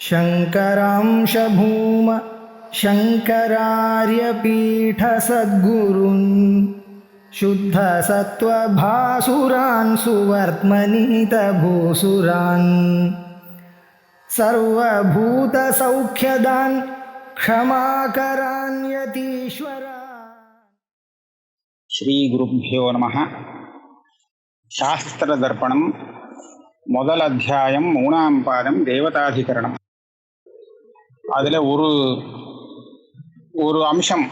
शङ्करांश भूम शङ्करार्यपीठसद्गुरून् शुद्धसत्त्वभासुरान् सुवर्त्मनीतभूसुरान् सर्वभूतसौख्यदान् क्षमाकरान् यतीश्वरान्. श्रीगुरुभ्यो नमः. शास्त्रदर्पणं முதல் அத்தியாயம் 3ஆம் பாதம் தேவதாதிகரணம். அதில் ஒரு அம்சம்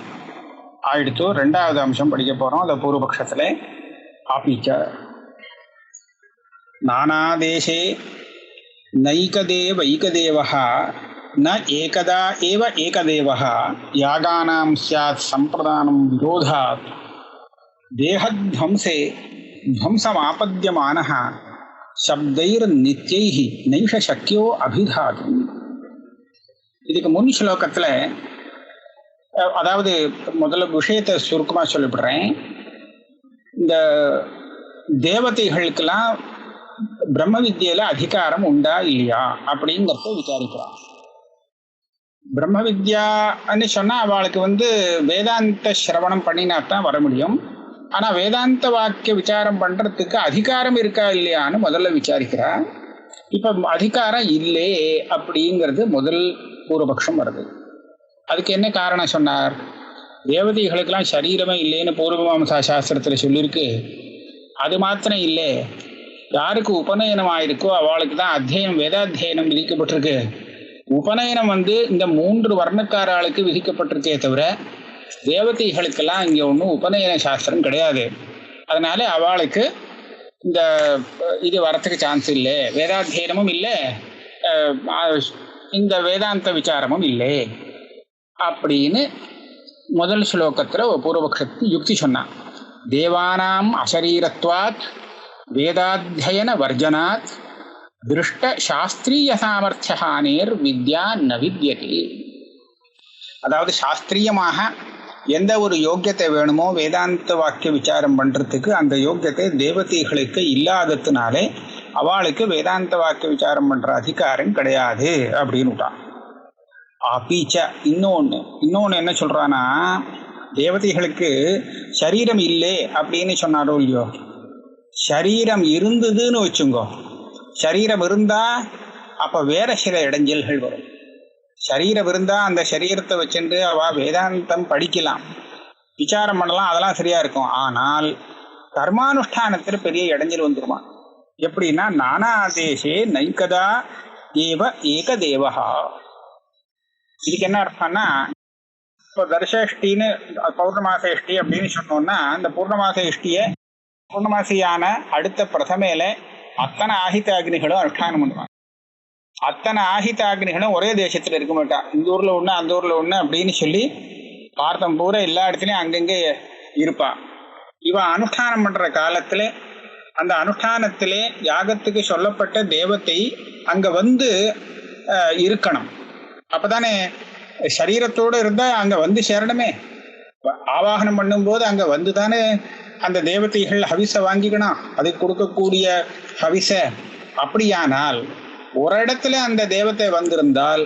ஆயிடுத்து. ரெண்டாவது அம்சம் படிக்க போகிறோம். அந்த பூர்வபக்ஷத்தில் ஆபீச்ச நானாதேசே நைகதேவைகதேவः ந ஏகதா ஏவ ஏகதேவः யாகானாம் ஸ்யாத் சம்பிரதானம் விரோதாத் தேஹத்வம்சே ध्वंसमापद्यमानः शब्दैर्नित्यैः नैष शक्यो अभिधातुं. இதுக்கு முன் ஸ்லோகத்தில், அதாவது முதல்ல விஷயத்தை சுருக்கமாக சொல்லிவிடுறேன். இந்த தேவதைகளுக்கெல்லாம் பிரம்ம வித்தியில அதிகாரம் உண்டா இல்லையா அப்படிங்கிறத விசாரிக்கிறான். பிரம்ம வித்யான்னு சொன்னால் அவளுக்கு வேதாந்த சிரவணம் பண்ணினாத்தான் வர முடியும். ஆனால் வேதாந்த வாக்கிய விசாரம் பண்ணுறதுக்கு அதிகாரம் இருக்கா இல்லையான்னு முதல்ல விசாரிக்கிறார். இப்போ அதிகாரம் இல்லை அப்படிங்கிறது முதல் பூர்வபக்ஷம் வருது. அதுக்கு என்ன காரணம் சொன்னார்? தேவதைகளுக்கெல்லாம் சரீரமே இல்லைன்னு பூர்வமீமாம்சா சாஸ்திரத்தில் சொல்லியிருக்கு. அது மாத்திரம் இல்லை, யாருக்கு உபநயனம் ஆயிருக்கோ அவளுக்கு தான் அத்தியனம், வேதாத்தியனம் விதிக்கப்பட்டிருக்கு. உபநயனம் இந்த 3 வர்ணக்காராளுக்கு விதிக்கப்பட்டிருக்கே தவிர தேவதைகளுக்கெல்லாம் இங்கே ஒன்றும் உபநயன சாஸ்திரம் கிடையாது. அதனால அவளுக்கு இது வரத்துக்கு சான்ஸ் இல்லை. வேதாத்தியனமும் இல்லை, இந்த வேதாந்த விசாரமும் இல்லை அப்படின்னு முதல் ஸ்லோகத்தில் பூர்வபக்ஷத்து யுக்தி சொன்னான். தேவானாம் அசரீரத்வாத் வேதாத்தியன வர்ஜனாத் திருஷ்ட சாஸ்திரிய சாமர்த்தியஹானேர் வித்யா ந வித்யதே. அதாவது சாஸ்திரியமாக எந்த ஒரு யோக்கியத்தை வேணுமோ வேதாந்த வாக்கிய விசாரம் பண்ணுறதுக்கு அந்த யோக்கியத்தை தேவதைகளுக்கு இல்லாததுனாலே அவளுக்கு வேதாந்த வாக்கிய விசாரம் பண்ணுற அதிகாரம் கிடையாது அப்படின்னு விட்டான். அப்பீச்ச இன்னொன்று என்ன சொல்கிறான்னா, தேவதைகளுக்கு சரீரம் இல்லை அப்படின்னு சொன்னாரோ இல்லையோ, சரீரம் இருந்ததுன்னு வச்சுங்கோ. சரீரம் இருந்தால் அப்போ வேற சில இடைஞ்சல்கள் வரும். சரீரம் இருந்தால் அந்த சரீரத்தை வச்சுட்டு அவள் வேதாந்தம் படிக்கலாம், விசாரம் பண்ணலாம், அதெல்லாம் சரியா இருக்கும். ஆனால் கர்மானுஷ்டானத்தில் பெரிய இடைஞ்சல் வந்துருமா. எப்படின்னா, நானாதேசே நைகதா ஏவ ஏகதேவஹா. இதுக்கு என்ன அர்த்தம்னா, இப்போ தர்ஷஷ்டின்னு பௌர்ணமாசேஷ்டி அப்படின்னு சொன்னோம்னா, அந்த பூர்ணமாசியான அடுத்த பிரதமையில அத்தனை ஆஹிதாக்னிகளும் அனுஷ்டானம் பண்ணுவாங்க. அத்தனை ஆஹிதாக்னிகளும் ஒரே தேசத்தில் இருக்க மாட்டான். இந்த ஊரில் ஒன்று அந்த ஊரில் ஒன்று அப்படின்னு சொல்லி பார்த்தம் பூரா எல்லா இடத்துலையும் அங்கங்கே இருப்பான். இவன் அனுஷ்டானம் பண்ணுற காலத்தில் அந்த அனுஷ்டானத்திலே யாகத்துக்கு சொல்லப்பட்ட தேவத்தை அங்கே இருக்கணும். அப்போ தானே சரீரத்தோடு இருந்தால் அங்கே சேரணுமே. ஆவாகனம் பண்ணும்போது அங்கே தானே அந்த தேவதைகள் ஹவிசை வாங்கிக்கணும், அதுக்கு கொடுக்கக்கூடிய ஹவிசை. அப்படியானால் ஒரு இடத்துல அந்த தேவத்தை வந்திருந்தால்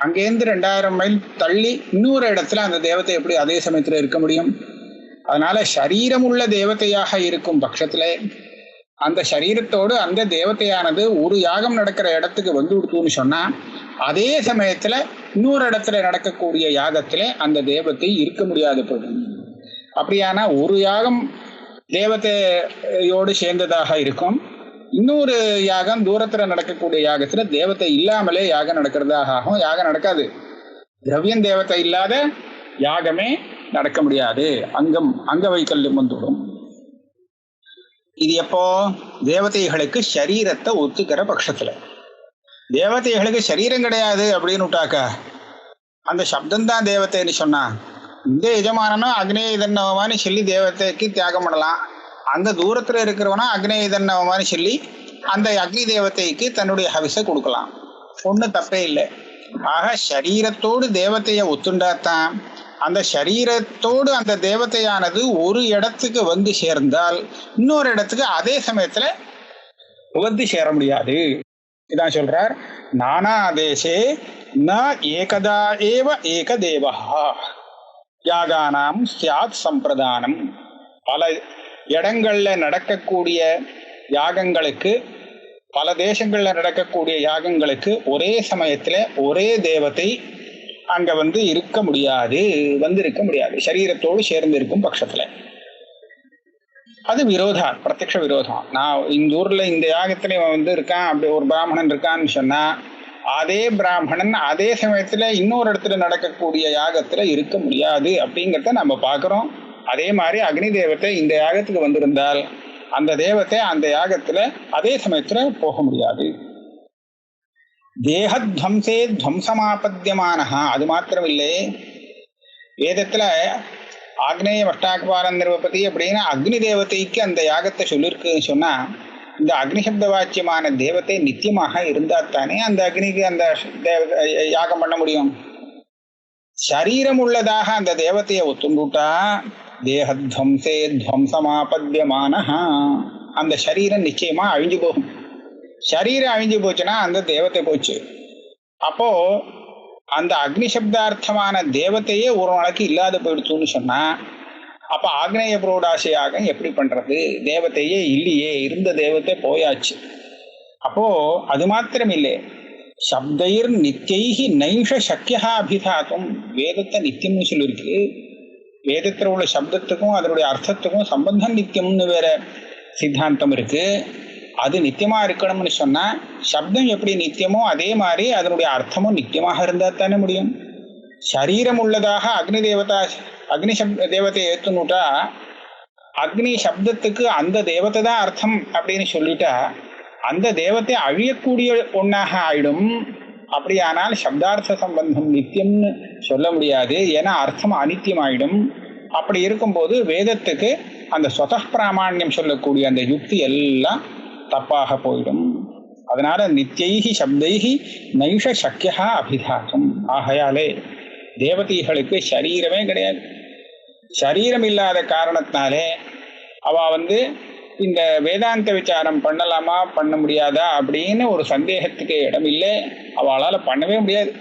அங்கேருந்து 2000 மைல் தள்ளி இன்னொரு இடத்துல அந்த தேவத்தை எப்படி அதே சமயத்தில் இருக்க முடியும்? அதனால சரீரம் உள்ள தேவதையாக இருக்கும் பட்சத்துல அந்த சரீரத்தோடு அந்த தேவதையானது ஒரு யாகம் நடக்கிற இடத்துக்கு விடுத்துன்னு சொன்னா, அதே சமயத்துல இன்னொரு இடத்துல நடக்கக்கூடிய யாகத்துல அந்த தேவத்தை இருக்க முடியாது போகும். அப்படியானா ஒரு யாகம் தேவதையோடு சேர்ந்ததாக இருக்கும், இன்னொரு யாகம் தூரத்தில் நடக்கக்கூடிய யாகத்துல தேவத்தை இல்லாமலே யாகம் நடக்கிறதாக ஆகும். யாகம் நடக்காது. திரவியம் தேவத்தை இல்லாத யாகமே நடக்க முடியாது. அங்க வைக்கல்யம் வந்துவிடும். இது எப்போ? தேவதைகளுக்கு சரீரத்தை ஒத்துக்கிற பட்சத்துல. தேவதைகளுக்கு சரீரம் கிடையாது அப்படின்னு விட்டாக்கா அந்த சப்தம்தான் தேவத்தைன்னு சொன்னா, இந்த எஜமானனோ அக்னேயதன்னவமானு சொல்லி தேவதைக்கு தியாகம் பண்ணலாம். அந்த தூரத்தில் இருக்கிறவனா அக்னேயதன்னவமானு சொல்லி அந்த அக்னி தேவதைக்கு தன்னுடைய ஹவிசை கொடுக்கலாம். ஒன்றும் தப்பே இல்லை. ஆக சரீரத்தோடு தேவதையை ஒத்துண்டாத்தான் அந்த சரீரத்தோடு அந்த தேவதையானது ஒரு இடத்துக்கு சேர்ந்தால் இன்னொரு இடத்துக்கு அதே சமயத்துல சேர முடியாது. இதான் சொல்றார். நானா தேசே ந ஏகதா ஏவ ஏகதேவா யாகானாம் சியாத் சம்பிரதானம். பல இடங்கள்ல நடக்கக்கூடிய யாகங்களுக்கு, பல தேசங்கள்ல நடக்கக்கூடிய யாகங்களுக்கு ஒரே சமயத்துல ஒரே தேவதை அங்க இருக்க முடியாது, இருக்க முடியாது. சரீரத்தோடு சேர்ந்து இருக்கும் பட்சத்துல அது விரோதம், பிரத்யக்ஷ விரோதம். நான் இந்த ஊர்ல இந்த யாகத்துல இருக்கான், அப்படி ஒரு பிராமணன் இருக்கான்னு சொன்னா அதே பிராமணன் அதே சமயத்துல இன்னொரு இடத்துல நடக்கக்கூடிய யாகத்துல இருக்க முடியாது அப்படிங்கிறத நம்ம பார்க்கிறோம். அதே மாதிரி அக்னி தேவத்தை இந்த யாகத்துக்கு வந்திருந்தால் அந்த தேவத்தை அந்த யாகத்துல அதே சமயத்துல போக முடியாது. தேகத்வம்சே துவம்சமாபத்தியமானஹா. அது மாத்திரம் இல்லை, வேதத்துல ஆக்னேய வஷ்டாகபாலம் நிருபதி அப்படின்னு அக்னி தேவதைக்கு அந்த யாகத்தை சொல்லியிருக்குன்னு சொன்னா, இந்த அக்னிசப்த வாச்சியமான தேவத்தை நித்தியமாக இருந்தால் தானே அந்த அக்னிக்கு அந்த யாகம் பண்ண முடியும். சரீரம் உள்ளதாக அந்த தேவத்தையை ஒத்துண்டுட்டா தேகத்வம்சே துவம்சமாபத்தியமானஹா, அந்த சரீரம் நிச்சயமா அழிஞ்சு போகும். சரீரம் அழிஞ்சு போச்சுன்னா அந்த தேவத்தை போச்சு. அப்போ அந்த அக்னிசப்தார்த்தமான தேவத்தையே ஒரு நாளைக்கு இல்லாத போயிடுச்சுன்னு சொன்னா அப்ப ஆக்னேய புரோடாசி யாகம் எப்படி பண்றது? தேவத்தையே இல்லையே, இருந்த தேவத்தை போயாச்சு. அப்போ அது மாத்திரம் இல்லை, சப்தைர் நித்தியைஹி நைஷ சக்கியா அபிதாத்தும். வேதத்தை நித்தியம்னு சொல்லியிருக்கு. வேதத்தில் உள்ள சப்தத்துக்கும் அதனுடைய அர்த்தத்துக்கும் சம்பந்தம் நித்தியம்னு வேற சித்தாந்தம் இருக்கு. அது நித்தியமா இருக்கணும்னு சொன்னா சப்தம் எப்படி நித்தியமோ அதே மாதிரி அதனுடைய அர்த்தமும் நித்தியமாக இருந்தா தானே முடியும். சரீரம் உள்ளதாக அக்னி தேவதா அக்னி தேவத்தையை ஏற்றுனுட்டா அக்னி சப்தத்துக்கு அந்த தேவத்தை தான் அர்த்தம் அப்படின்னு சொல்லிட்டா அந்த தேவத்தை அழியக்கூடிய ஒன்னாக ஆயிடும். அப்படியானால் சப்தார்த்த சம்பந்தம் நித்தியம்னு சொல்ல முடியாது, ஏன்னா அர்த்தம் அனித்தியம் ஆயிடும். அப்படி இருக்கும்போது வேதத்துக்கு அந்த ஸ்வத பிராமாண்யம் சொல்லக்கூடிய அந்த யுக்தி எல்லாம் தப்பாக போயிடும். அதனால நித்தியைஹி சப்தைஹி நைஷ சக்கியா அபிதாசம். ஆகையாலே தேவதைகளுக்கு சரீரமே கிடையாது. சரீரம் இல்லாத காரணத்தினாலே அவ இந்த வேதாந்த விசாரம் பண்ணலாமா பண்ண முடியாதா அப்படின்னு ஒரு சந்தேகத்துக்கு இடம் இல்லை. அவளால் பண்ணவே முடியாது.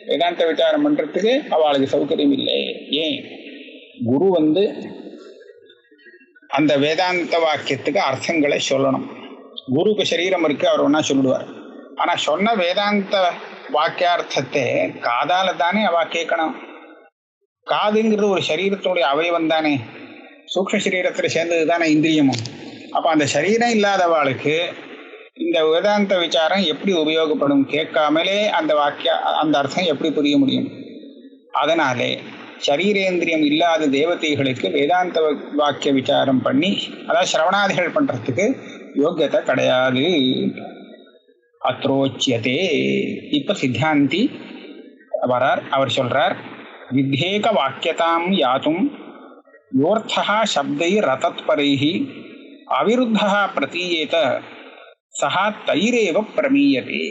வேதாந்த விசாரம் பண்றதுக்கு அவளுக்கு சௌகரியம் இல்லை. ஏன்? குரு அந்த வேதாந்த வாக்கியத்துக்கு அர்த்தங்களை சொல்லணும். குருக்கு சரீரம் இருக்கு, அவர் ஒன்னா சொல்லிடுவார். ஆனா சொன்ன வேதாந்த வாக்கியார்த்தத்தை காதால தானே அவ கேட்கணும். காதுங்கிறது ஒரு சரீரத்தினுடைய அவயவம் தானே, சூக்ஷ்ம சரீரத்தில் சேர்ந்தது தானே இந்திரியமும். அப்ப அந்த சரீரம் இல்லாதவாளுக்கு இந்த வேதாந்த விசாரம் எப்படி உபயோகப்படும்? கேட்காமலே அந்த அந்த அர்த்தம் எப்படி புரிய முடியும்? அதனாலே சரீரேந்திரியம் இல்லாத தேவதைகளுக்கு வேதாந்த வாக்கிய விசாரம் பண்ணி, அதாவது சிரவணாதிகள் பண்றதுக்கு யோக்கியத்தை கிடையாது. அத்ரோச்சியதே. இப்ப சித்தாந்தி வரார். அவர் சொல்றார், வித்தேக வாக்கியதாம் யாத்தும் யோர்த்தா சப்தை ரதத்பரைஹி அவிருத்தா பிரதீயேத சஹா தைரேவ பிரமீயதே.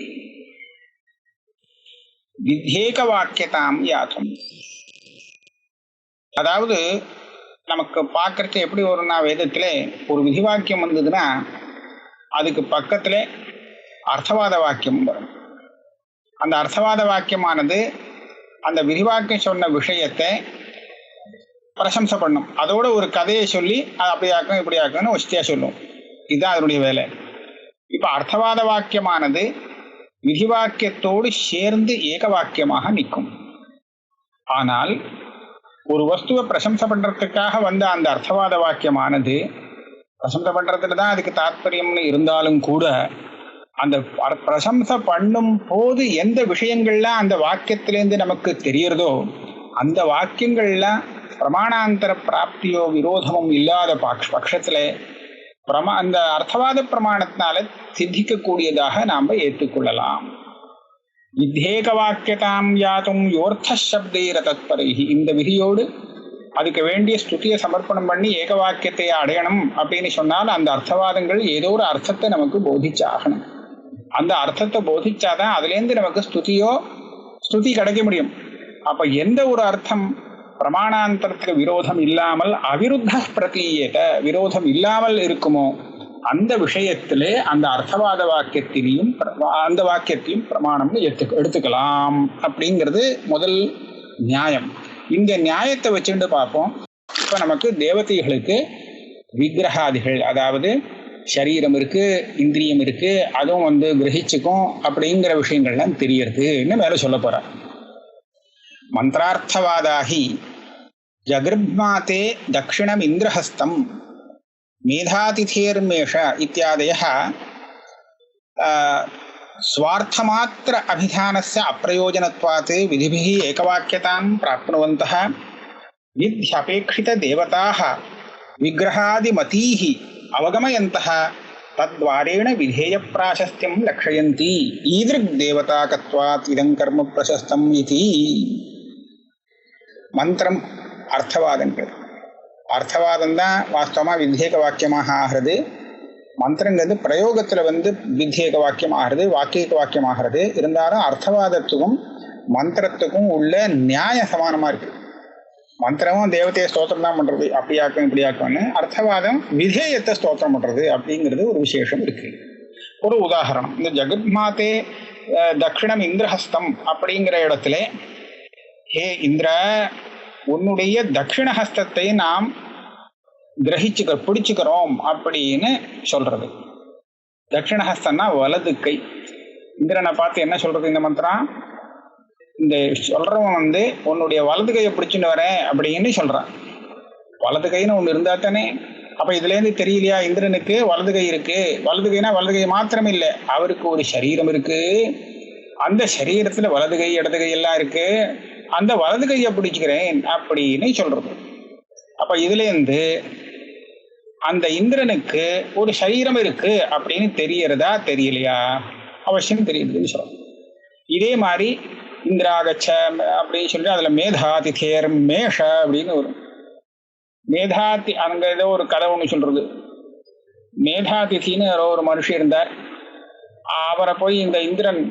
வித்தேக வாக்கியதாம் யாத்தும், அதாவது நமக்கு பார்க்கறது எப்படி வரும்னா, வேதத்துல ஒரு விதிவாக்கியம் வந்ததுன்னா அதுக்கு பக்கத்துல அர்த்தவாத வாக்கியம் வரும். அந்த அர்த்தவாத வாக்கியமானது அந்த விரிவாக்கம் சொன்ன விஷயத்தை பிரசம்சை பண்ணும். அதோட ஒரு கதையை சொல்லி அது அப்படியாக்கும் இப்படியாக்குன்னு வசதியா சொல்லும். இதுதான் அதனுடைய வேலை. இப்ப அர்த்தவாத வாக்கியமானது விதிவாக்கியத்தோடு சேர்ந்து ஏக வாக்கியமாக நிற்கும். ஆனால் ஒரு வஸ்துவை பிரசம்சை பண்றதுக்காக வந்த அந்த அர்த்தவாத வாக்கியமானது பிரசம்சை பண்றதுல தான் அதுக்கு தாத்பரியம்னு இருந்தாலும் கூட அந்த பிரசம்சை பண்ணும் போது எந்த விஷயங்கள்லாம் அந்த வாக்கியத்திலேருந்து நமக்கு தெரியறதோ அந்த வாக்கியங்கள்லாம் பிரமாணாந்தர பிராப்தியோ விரோதமும் இல்லாத பட்சத்துல அந்த அர்த்தவாத பிரமாணத்தினால சித்திக்கக்கூடியதாக நாம் ஏற்றுக்கொள்ளலாம். வித்தேக வாக்கியதாம் யாத்தும் யோர்த்த சப்தைர தத்பரைஹி. இந்த விதியோடு அதுக்கு வேண்டிய ஸ்துதியை சமர்ப்பணம் பண்ணி ஏக வாக்கியத்தை அடையணும் அப்படின்னு சொன்னால் அந்த அர்த்தவாதங்கள் ஏதோ ஒரு அர்த்தத்தை நமக்கு போதிச்சாகணும். அந்த அர்த்தத்தை போதிச்சாதான் அதுலேருந்து நமக்கு ஸ்துதி கிடைக்க முடியும். அப்ப எந்த ஒரு அர்த்தம் பிரமாணாந்தரத்துக்கு விரோதம் இல்லாமல் அவிருத்த பிரதீயேத, விரோதம் இல்லாமல் இருக்குமோ அந்த விஷயத்திலே அந்த அர்த்தவாத வாக்கியத்திலையும் அந்த வாக்கியத்தையும் பிரமாணம்னு எடுத்துக்கலாம் அப்படிங்கிறது முதல் நியாயம். இந்த நியாயத்தை வச்சுட்டு பார்ப்போம். இப்ப நமக்கு தேவதைகளுக்கு விக்கிரகாதிகள், அதாவது சரீரம் இருக்கு, இந்திரியம் இருக்கு, அதுவும் கிரகிச்சுக்கும் அப்படிங்கிற விஷயங்கள்லாம் தெரியறதுன்னு மேல சொல்ல போற. மந்திரார்த்தவாதாகி ஜகிருத்மாதே தக்ஷிணம் இந்திரஹஸ்தம் மேதாதிதேர்மேஷ இத்தியாதயः ஸ்வார்த்தமாத்திர அபிதானஸ்ய அப்பிரயோஜனத்வாத் விதிபிः ஏகவாக்கியதாம் பிராப்னுவந்தः வித்யபேக்ஷித தேவதாः விக்கிரகாதிமதீः அவகமயந்தः தத்வாரேண விதேய பிராசஸ்தியம் லக்ஷயந்தி ஈதிருக் தேவதாகத்வாத் இதம் கர்ம பிரசஸ்தம் இதி. மந்திரம் அர்த்தவாதங்கள். அர்த்தவாதம் தான் வாஸ்தவமா வித்யேக வாக்கியமாக ஆகிறது. மந்திரங்கிறது பிரயோகத்துல வித்யேக வாக்கியம் ஆகிறது, வாக்கியக வாக்கியம் ஆகிறது. இருந்தாலும் அர்த்தவாதத்துக்கும் மந்திரத்துக்கும் உள்ள நியாய சமானமா இருக்கு. மந்திரமும் தேவதையை ஸ்தோத்திரம் தான் பண்றது, அப்படியாக்கும் இப்படியாக்கும்னு. அர்த்தவாதம் விதேயத்தை ஸ்தோத்திரம் பண்றது அப்படிங்கிறது ஒரு விசேஷம் இருக்கு. ஒரு உதாரணம், இந்த ஜெகத்மாதே தட்சிணம் இந்திரஹஸ்தம் அப்படிங்கிற இடத்துல, ஹே இந்திர, உன்னுடைய தட்சிண ஹஸ்தத்தை நாம் பிடிச்சுக்கிறோம் அப்படின்னு சொல்றது. தட்சிண ஹஸ்தம்னா வலது கை. இந்திரனை பார்த்து என்ன சொல்றது இந்த மந்திரம்? இந்த சொல்றவன் உன்னுடைய வலது கையை பிடிச்சுட்டு வரேன் அப்படின்னு சொல்றான். வலது கைன்னு ஒண்ணு இருந்தா தானே. அப்ப இதுல இருந்து தெரியலையா இந்திரனுக்கு வலது கை இருக்கு? வலது கைனா வலது கை மாத்திரம் இல்லை, அவருக்கு ஒரு சரீரம் இருக்கு. அந்த சரீரத்துல வலது கை இடது கை எல்லாம் இருக்கு. அந்த வலது கையை பிடிச்சுக்கிறேன் அப்படின்னு சொல்றது. அப்ப இதுல இருந்து அந்த இந்திரனுக்கு ஒரு சரீரம் இருக்கு அப்படின்னு தெரியறதா தெரியலையா? அவசியம் தெரியுதுன்னு சொல்றோம். இதே மாதிரி இந்திராகச்ச அப்படின்னு சொல்லி அதுல மேதாதிதேர் மேஷ அப்படின்னு வரும். மேதாதி அங்க ஏதோ ஒரு கதை ஒண்ணு சொல்றது. மேதாதிதின்னு ஒரு மனுஷன் இருந்தார். அவரை போய் இந்த இந்திரன்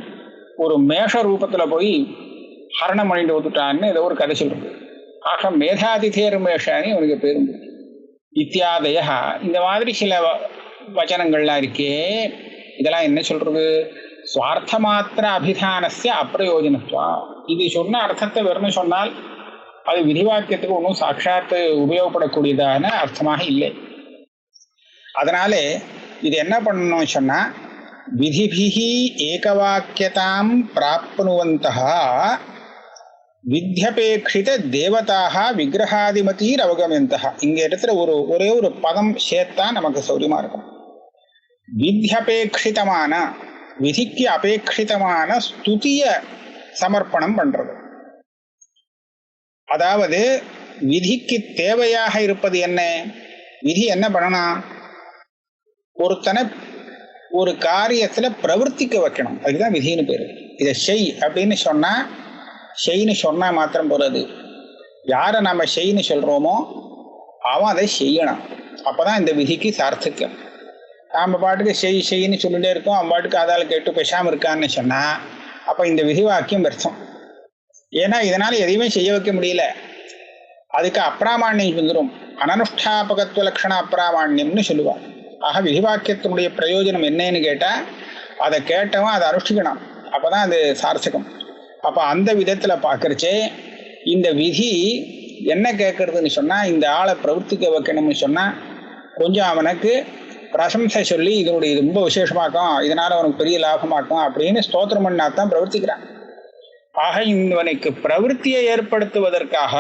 ஒரு மேஷ ரூபத்துல போய் ஹரணம் பண்ணிட்டு வந்துட்டான்னு ஏதோ ஒரு கதை சொல்றது. ஆக மேதாதிதேர் மேஷான்னு அவனுக்கு பேரும் இத்தியாதய. இந்த மாதிரி சில வச்சனங்கள்லாம் இருக்கே, இதெல்லாம் என்ன சொல்றது? சுவார்த்த மாத்திர அபிதானஸ்ய அப்பிரயோஜனத்துவா. இது சொன்ன அர்த்தத்தை வெறும் சொன்னால் அது விதிவாக்கியத்துக்கு ஒன்றும் சாட்சாத்து உபயோகப்படக்கூடியதான அர்த்தமாக இல்லை. அதனால இது என்ன பண்ணணும் சொன்னா, விதிபிஹி ஏகவாக்கியதாம் பிராப்னுவந்தः வித்யபேக்ஷித தேவதாக விக்கிரகாதிமதீர் அவகமயந்தः. இங்க இடத்துல ஒரே ஒரு பதம் சேர்த்தா நமக்கு சௌரியமா இருக்கும். வித்யபேக்ஷிதமான, விதிக்கு அபேட்சிதமான ஸ்துதிய சமர்ப்பணம் பண்றது. அதாவது விதிக்கு தேவையாக இருப்பது என்ன? விதி என்ன பண்ணணும்? ஒருத்தனை ஒரு காரியத்துல பிரவர்த்திக்க வைக்கணும். அதுதான் விதின்னு பேரு. இதை செய் அப்படின்னு சொன்னா, செய்ன்னு சொன்னா மாத்திரம் போறது. யாரை நம்ம செய்ன்னு சொல்றோமோ அவன் அதை செய்யணும். அப்பதான் இந்த விதிக்கு சார்த்திக்கம். நாம பாட்டுக்கு செய்யின்னு சொல்லிட்டே இருக்கோம், அவன் பாட்டுக்கு அதால கேட்டு பேசாம இருக்கான்னு சொன்னா அப்ப இந்த விதி வாக்கியம் விருத்தம். ஏன்னா இதனால எதையுமே செய்ய வைக்க முடியல. அதுக்கு அப்பிராமாண்யம் வந்துடும். அனனுஷ்டாபகத்துவ லட்சண அப்பிராமாண்யம்னு சொல்லுவார். ஆக விதிவாக்கியத்தினுடைய பிரயோஜனம் என்னன்னு கேட்டா, அதை கேட்டவன் அதை அனுஷ்டிக்கணும். அப்பதான் அது சார்த்தகம். அப்ப அந்த விதத்துல பாக்குறச்சே இந்த விதி என்ன கேட்கறதுன்னு சொன்னா, இந்த ஆளை பிரவர்த்திக்க வைக்கணும்னு சொன்னா கொஞ்சம் அவனுக்கு பிரசம்சை சொல்லி இதனுடைய இது ரொம்ப விசேஷமாக்கும், இதனால அவனுக்கு பெரிய லாபமாக்கும் அப்படின்னு ஸ்தோத்திரம் பண்ணாதான் பிரவர்த்திக்கிறான். ஆக இவனுக்கு பிரவருத்தியை ஏற்படுத்துவதற்காக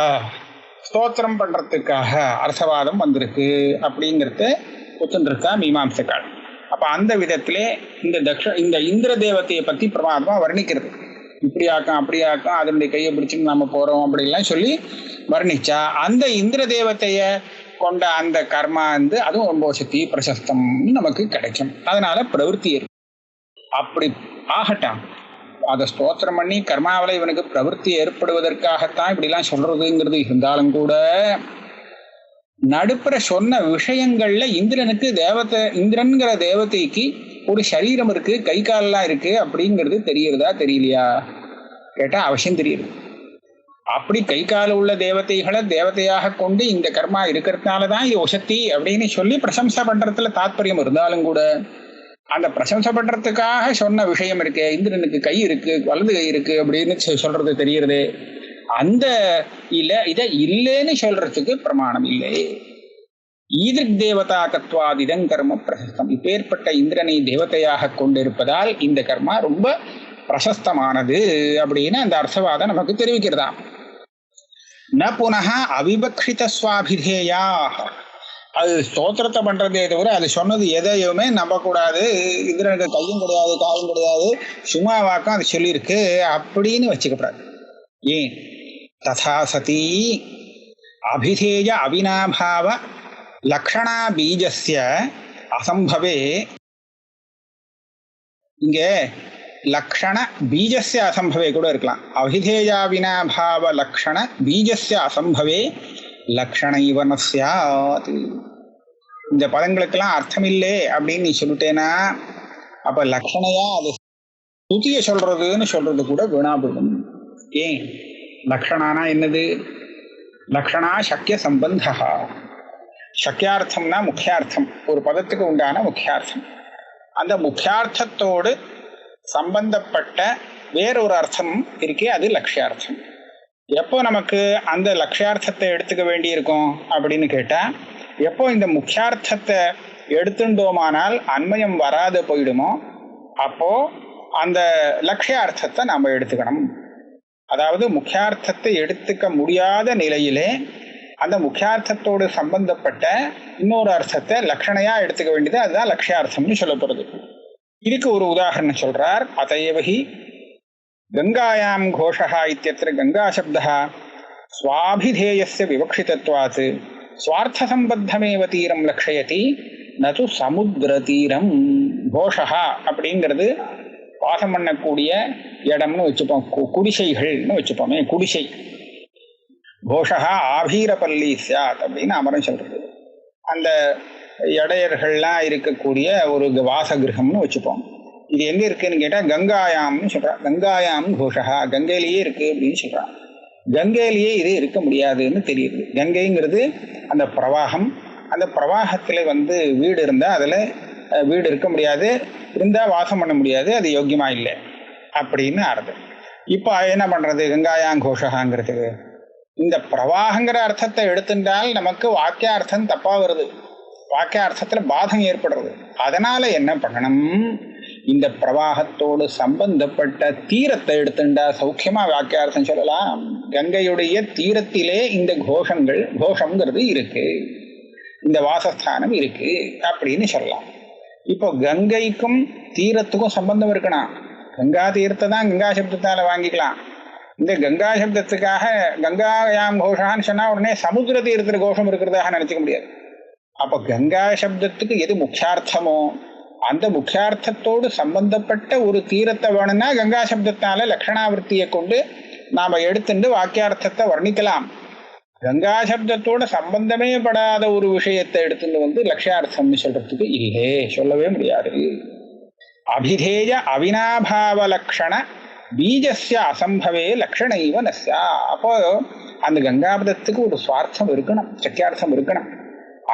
ஸ்தோத்திரம் பண்றதுக்காக அர்த்தவாதம் வந்திருக்கு அப்படிங்கிறத ஒத்துருக்கா மீமாம்சக்கால். அப்ப அந்த விதத்திலே இந்த இந்திர தேவத்தையை பத்தி பிரமாதமா வர்ணிக்கிறது. இப்படியாக்கம் அப்படியாக்கம், அதனுடைய கையை பிடிச்சுன்னு நம்ம போறோம் அப்படின்லாம் சொல்லி வர்ணிச்சா, அந்த இந்திர தேவத்தைய கொண்ட அந்த கர்மா அதுவும் ரொம்ப சக்தி பிரசஸ்தம் நமக்கு கிடைக்கும். அதனால பிரவருத்தி அப்படி ஆகட்டான். அதை ஸ்தோத்திரம் பண்ணி கர்மாவில இவனுக்கு பிரவருத்தி ஏற்படுவதற்காகத்தான் இப்படிலாம் சொல்றதுங்கிறது இருந்தாலும் கூட, நடுப்புற சொன்ன விஷயங்கள்ல இந்திரன்கிற தேவதைக்கு ஒரு சரீரம் இருக்கு, கை காலெல்லாம் இருக்கு அப்படிங்கிறது தெரியறதா தெரியலையா கேட்டா அவசியம் தெரியுது. அப்படி கை கால உள்ள தேவதைகளை தேவதையாக கொண்டு இந்த கர்மா இருக்கிறதுனாலதான் இது ஒசத்தி அப்படின்னு சொல்லி பிரசம்சை பண்றதுல தாத்பரியம் இருந்தாலும் கூட அந்த பிரசம்சை பண்றதுக்காக சொன்ன விஷயம் இருக்கு, இந்திரனுக்கு கை இருக்கு, வலது கை இருக்கு அப்படின்னு சொல்றது தெரியுறது. அந்த இதை இல்லைன்னு சொல்றதுக்கு பிரமாணம் இல்லை. ஈதிருக் தேவதா கத்வாதிதம் கர்ம பிரசஸ்தம். இப்பேற்பட்ட இந்திரனை தேவதையாக கொண்டிருப்பதால் இந்த கர்மா ரொம்ப பிரசஸ்தமானது அப்படின்னு அந்த அர்த்தவாதம் நமக்கு தெரிவிக்கிறதா. ந புனः அவிபக்ஷித ஸ்வாபிதேயா. அது ஸ்தோத்திரத்தை பண்றதே தவிர அது சொன்னது எதையுமே நம்பக்கூடாது. இந்திரனுக்கு கையும் கிடையாது காலும் கிடையாது, சும்மா வாக்கம் அது சொல்லியிருக்கு அப்படின்னு வச்சுக்கப்படாது. ஏன் ததா சதி அபிதேய அவினாபாவ லக்ஷணா பீஜஸ்ய அசம்பவே. இங்க லக்ஷண பீஜஸ்ய அசம்பவே கூட இருக்கலாம். அபிதேயாவினாபாவ லக்ஷண பீஜஸ்ய அசம்பவே லக்ஷண இவ ந ஸ்யாத். இந்த பதங்களுக்கெல்லாம் அர்த்தம் இல்லை அப்படின்னு நீ சொல்லிட்டேனா அப்ப லக்ஷணையா அது ஸ்துதியை சொல்றதுன்னு சொல்றது கூட வீணா போயிடும். ஏன் லக்ஷணானா என்னது? லக்ஷணா சக்கிய சம்பந்தா. சக்கியார்த்தம்னா முக்கியார்த்தம், ஒரு பதத்துக்கு உண்டான முக்கியார்த்தம். அந்த முக்கியார்த்தத்தோடு சம்பந்தப்பட்ட வேறொரு அர்த்தம் இருக்கே, அது லட்சியார்த்தம். எப்போ நமக்கு அந்த லட்சியார்த்தத்தை எடுத்துக்க வேண்டி இருக்கும் அப்படின்னு கேட்டா, எப்போ இந்த முக்கியார்த்தத்தை எடுத்துட்டோமானால் அன்மயம் வராது போயிடுமோ அப்போ அந்த லட்சியார்த்தத்தை நாம எடுத்துக்கணும். அதாவது முக்கியார்த்தத்தை எடுத்துக்க முடியாத நிலையிலே அந்த முக்கியார்த்தத்தோடு சம்பந்தப்பட்ட இன்னொரு அர்த்தத்தை லட்சணையா எடுத்துக்க வேண்டியது, அதுதான் லட்சியார்த்தம்னு சொல்லப்படுறது. இதுக்கு ஒரு உதாரணம் சொல்றார். அதையவஹி கங்காயாம் கோஷா இத்தியத்திர கங்கா சப்தா ஸ்வாபிதேயஸ்ய விவக்ஷிதத்வாத் ஸ்வார்த்த சம்பத்தமேவ தீரம் லக்ஷயதி நது சமுத்திர தீரம். கோஷா அப்படிங்கிறது வாசம் பண்ணக்கூடிய இடம்னு வச்சுப்போம், குடிசைகள்னு வச்சுப்போமே, குடிசை. கோஷா ஆபீரபல்லி சாத் அப்படின்னு அமரம் சொல்றது. அந்த இடையர்கள்லாம் இருக்கக்கூடிய ஒரு வாசகிரகம்னு வச்சுப்போம். இது எங்க இருக்குன்னு கேட்டா கங்காயாம்னு சொல்றான். கங்காயாம் கோஷா, கங்கையிலேயே இருக்கு அப்படின்னு சொல்றான். கங்கையிலேயே இது இருக்க முடியாதுன்னு தெரியுது. கங்கைங்கிறது அந்த பிரவாகம். அந்த பிரவாகத்துல வீடு இருந்தா அதுல வீடு இருக்க முடியாது, இருந்தா வாசம் பண்ண முடியாது, அது யோக்கியமா இல்லை அப்படின்னு அர்த்தம். இப்போ என்ன பண்றது கங்காயாம் கோஷகாங்கிறதுக்கு? இந்த பிரவாகங்கிற அர்த்தத்தை எடுத்துட்டால் நமக்கு வாக்கியார்த்தம் தப்பா வருது, வாக்கியார்த்தத்துல பாதம் ஏற்படுறது. அதனால என்ன பண்ணணும், இந்த பிரவாகத்தோடு சம்பந்தப்பட்ட தீரத்தை எடுத்துட்டா சௌக்கியமா வாக்கியார்த்தம் சொல்லலாம். கங்கையுடைய தீரத்திலே இந்த கோஷங்கிறது இருக்கு, இந்த வாசஸ்தானம் இருக்கு அப்படின்னு சொல்லலாம். இப்போ கங்கைக்கும் தீரத்துக்கும் சம்பந்தம் இருக்கணும். கங்கா தீரத்தை தான் கங்கா சப்தத்தால வாங்கிக்கலாம். இந்த கங்கா சப்தத்துக்காக கங்காயாம் கோஷான்னு சொன்னா உடனே சமுத்திர தீரத்துல கோஷம் இருக்கிறதாக நினைச்சுக்க முடியாது. அப்ப கங்கா சப்தத்துக்கு எது முக்கியார்த்தமோ அந்த முக்கியார்த்தத்தோடு சம்பந்தப்பட்ட ஒரு தீரத்தை வேணும்னா கங்கா சப்தத்தால லட்சணாவிருத்தியை கொண்டு நாம எடுத்துட்டு வாக்கியார்த்தத்தை வர்ணிக்கலாம். கங்கா சப்தத்தோட சம்பந்தமே படாத ஒரு விஷயத்தை எடுத்துட்டு லட்சியார்த்தம்னு சொல்றதுக்கு இல்லே, சொல்லவே முடியாது. அபிதேய அவினாபாவ லக்ஷண பீஜஸ்ய அசம்பவே லக்ஷண இவ நஸ்யா. அப்போ அந்த கங்காபதத்துக்கு ஒரு சுவார்த்தம் இருக்கணும், சக்கியார்த்தம் இருக்கணும்.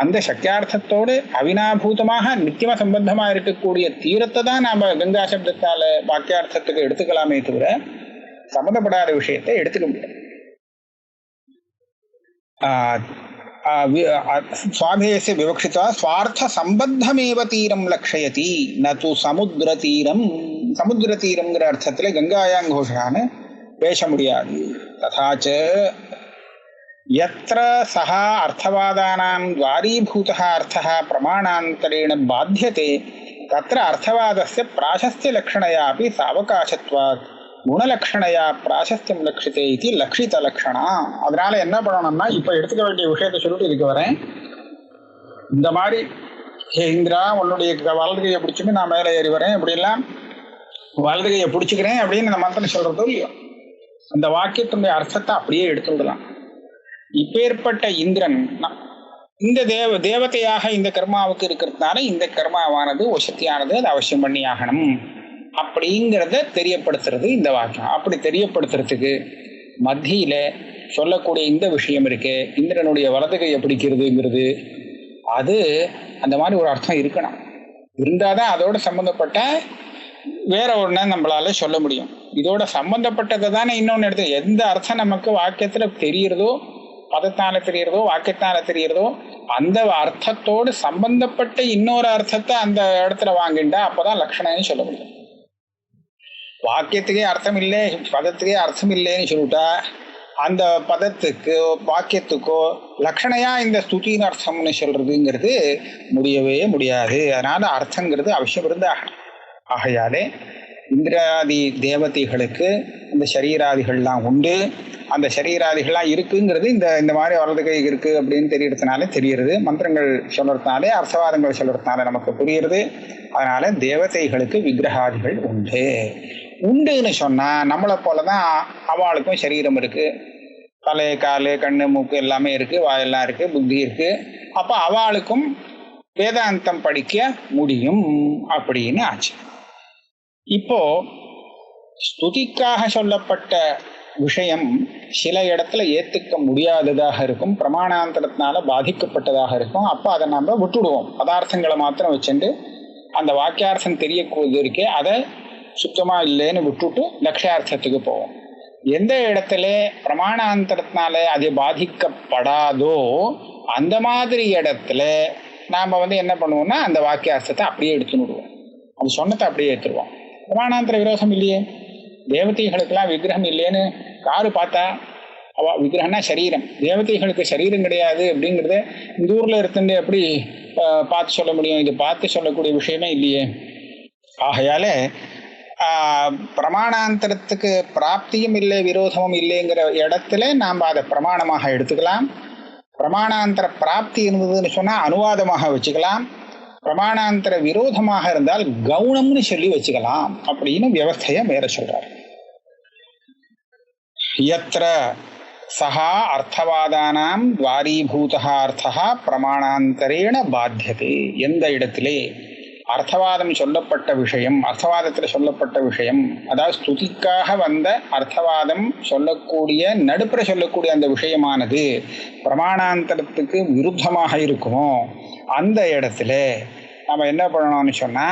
அந்த சக்கியார்த்தத்தோடு அவினாபூதமாக நித்தியம சம்பந்தமா இருக்கக்கூடிய தீரத்தை தான் நாம கங்கா சப்தத்தால வாக்கியார்த்தத்துக்கு எடுத்துக்கலாமே தவிர சம்பந்தப்படாத விஷயத்தை எடுத்துக்க முடியாது. சுவாபேயஸ்ய விவக்ஷித்வா ஸ்வார்த்த சம்பத்தமேவ தீரம் லக்ஷயதி நது சமுத்திர தீரம். சமுத்திர தீரம்ங்கிற அர்த்தத்துல கங்காயாம் கோஷான்னு பேச முடியாது. ததாச்ச யத்ர சஹா அர்த்தவாதானாம் துவாரீபூதः அர்த்தः பிரமாணாந்தரேண பாத்தியதே தத்ர அர்த்தவாதஸ்ய பிராசஸ்திய லக்ஷணயாபி சாவகாசத்வாத் குணலக்ஷணையா பிராசஸ்தியம் லட்சித்தே இது லட்சித லட்சணா. அதனால என்ன பண்ணணும்னா இப்ப எடுத்துக்க வேண்டிய விஷயத்த சொல்லிட்டு இதுக்கு வரேன். இந்த மாதிரி ஹே இந்திரா உன்னுடைய வலது கையை பிடிச்சுட்டு நான் மேலே ஏறி வரேன், இப்படிலாம் வலது கையை பிடிச்சிக்கிறேன் அப்படின்னு இந்த மந்திரம் சொல்றதோ இல்லையோ அந்த வாக்கியத்தினுடைய அர்த்தத்தை அப்படியே எடுத்து விடலாம். இப்பேற்பட்ட இந்திரன் இந்த தேவதையாக இந்த கர்மாவுக்கு இருக்கிறதுனால இந்த கர்மாவானது வசத்தியானது, அது அவசியம் பண்ணி ஆகணும் அப்படிங்கிறத தெரியப்படுத்துறது இந்த வாக்கியம். அப்படி தெரியப்படுத்துறதுக்கு மத்தியில சொல்லக்கூடிய இந்த விஷயம் இருக்கு, இந்திரனுடைய வலது கையை பிடிக்கிறதுங்கிறது, அது அந்த மாதிரி ஒரு அர்த்தம் இருக்கணும். இருந்தாதான் அதோட சம்பந்தப்பட்ட வேற ஒண்ணு நம்மளால சொல்ல முடியும். இதோட சம்பந்தப்பட்டதை தானே இன்னொன்னு எடுத்து, எந்த அர்த்தம் நமக்கு வாக்கியத்துல தெரியுறதோ, பதத்தால தெரியறதோ, வாக்கியத்தால தெரியறதோ, அந்த அர்த்தத்தோடு சம்பந்தப்பட்ட இன்னொரு அர்த்தத்தை அந்த இடத்துல வாங்கிண்டா அப்பதான் லட்சணம்னு சொல்ல முடியும். வாக்கியத்துக்கே அர்த்தம் இல்லை, பதத்துக்கே அர்த்தம் இல்லைன்னு சொல்லிட்டா அந்த பதத்துக்கு வாக்கியத்துக்கோ லட்சணையா இந்த ஸ்துதியின் அர்த்தம்னு சொல்றதுங்கிறது முடியவே முடியாது. அதனால அர்த்தங்கிறது அவசியம் இருந்தாகணும். ஆகையாலே இந்திராதி தேவதைகளுக்கு இந்த சரீராதிகள்லாம் உண்டு. அந்த சரீராதிகள்லாம் இருக்குங்கிறது இந்த மாதிரி வலது கை இருக்கு அப்படின்னு தெரியறதுனால தெரியுறது. மந்திரங்கள் சொல்றதுனாலே, அர்த்தவாதங்கள் சொல்றதுனால நமக்கு புரியுறது. அதனால தேவதைகளுக்கு விக்கிரகாதிகள் உண்டுன்னு சொன்னா நம்மளை போலதான் அவளுக்கும் சரீரம் இருக்கு, தலை காலு கண்ணு மூக்கு எல்லாமே இருக்கு, வாயெல்லாம் இருக்கு, புத்தி இருக்கு. அப்ப அவளுக்கும் வேதாந்தம் படிக்க முடியும் அப்படின்னு ஆச்சு. இப்போ ஸ்துதிக்காக சொல்லப்பட்ட விஷயம் சில இடத்துல ஏத்துக்க முடியாததாக இருக்கும், பிரமாணாந்தரத்தினால பாதிக்கப்பட்டதாக இருக்கும். அப்ப அதை நம்ம விட்டுடுவோம். பதார்த்தங்களை மாத்திரம் வச்சுட்டு அந்த வாக்கியார்த்தம் தெரியக்கூது இருக்கே அதை சுத்தமா இல்லைன்னு விட்டுட்டு லட்சியார்த்தத்துக்கு போவோம். எந்த இடத்துல பிரமாணாந்தரத்தினால அது பாதிக்கப்படாதோ அந்த மாதிரி இடத்துல நாம என்ன பண்ணுவோம்னா அந்த வாக்கியார்த்தத்தை அப்படியே எடுத்துன்னு விடுவோம். அது சொன்னதை அப்படியே எடுத்துருவோம். பிரமாணாந்தர விரோதம் இல்லையே. தேவதைகளுக்கெல்லாம் விக்கிரகம் இல்லைன்னு காரு பார்த்தா அவ விக்கிரகம்னா சரீரம், தேவதைகளுக்கு சரீரம் கிடையாது அப்படிங்கிறத இந்த ஊர்ல இருந்துட்டு எப்படி பார்த்து சொல்ல முடியும்? இது பார்த்து சொல்லக்கூடிய விஷயமே இல்லையே. ஆகையால பிரமாணாந்தரத்துக்கு பிராப்தியும் இல்லை விரோதமும் இல்லைங்கிற இடத்துல நாம் அதை பிரமாணமாக எடுத்துக்கலாம். பிரமாணாந்தர பிராப்தி இருந்ததுன்னு சொன்னா அனுவாதமாக வச்சுக்கலாம். பிரமாணாந்தர விரோதமாக இருந்தால் கவுனம்னு சொல்லி வச்சுக்கலாம் அப்படின்னு வியவஸ்தைய மேல சொல்றார். யத்ர சஹா அர்த்தவாதானாம் துவாரீபூதா அர்த்தா பிரமாணாந்தரேண பாத்தியதே. எந்த இடத்திலே அர்த்தவாதம் சொல்லப்பட்ட விஷயம், அர்த்தவாதத்தில் சொல்லப்பட்ட விஷயம், அதாவது ஸ்துதிக்காக வந்த அர்த்தவாதம் சொல்லக்கூடிய நடுப்புற சொல்லக்கூடிய அந்த விஷயமானது பிரமாணாந்தரத்துக்கு விருத்தமாக இருக்குமோ அந்த இடத்துல நம்ம என்ன பண்ணணும்னு சொன்னா